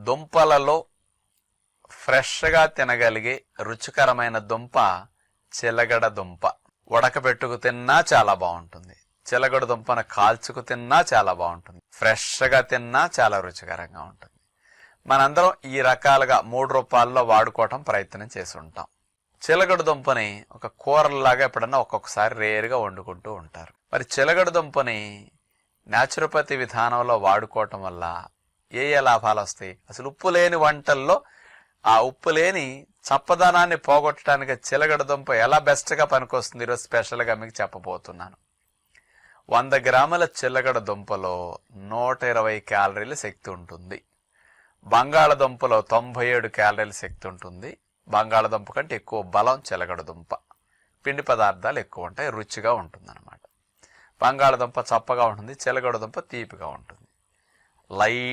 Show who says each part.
Speaker 1: దుంపలలో ఫ్రెష్గా తినగలిగే రుచికరమైన దుంప చిలగడ దుంప. ఉడకబెట్టుకు తిన్నా చాలా బాగుంటుంది. చిలగడ దుంపను కాల్చుకు తిన్నా చాలా బాగుంటుంది. ఫ్రెష్గా తిన్నా చాలా రుచికరంగా ఉంటుంది. మనందరం ఈ రకాలుగా 3 రూపాయల్లో వాడుకోవటం ప్రయత్నం చేసి ఉంటాం. చిలగడ దుంపని ఒక కూరలాగా ఎప్పుడన్నా ఒక్కొక్కసారి రేరుగా వండుకుంటూ ఉంటారు. మరి చిలగడ దుంపని న్యాచురోపతి విధానంలో వాడుకోవటం వల్ల ఏ లాభాలు వస్తాయి? అసలు ఉప్పు లేని వంటల్లో ఆ ఉప్పు లేని చప్పదనాన్ని పోగొట్టడానికి చిలగడ దుంప ఎలా బెస్ట్గా పనికొస్తుంది ఈరోజు స్పెషల్గా మీకు చెప్పబోతున్నాను. 100 గ్రాముల చిలగడ దుంపలో 120 క్యాలరీల శక్తి ఉంటుంది. బంగాళదుంపలో 97 క్యాలరీల శక్తి ఉంటుంది. బంగాళదుంప కంటే ఎక్కువ బలం చిలగడ దుంప. పిండి పదార్థాలు ఎక్కువ ఉంటాయి, రుచిగా ఉంటుంది అన్నమాట. బంగాళదుంప చప్పగా ఉంటుంది, చిలగడ దుంప తీపిగా ఉంటుంది. లైట్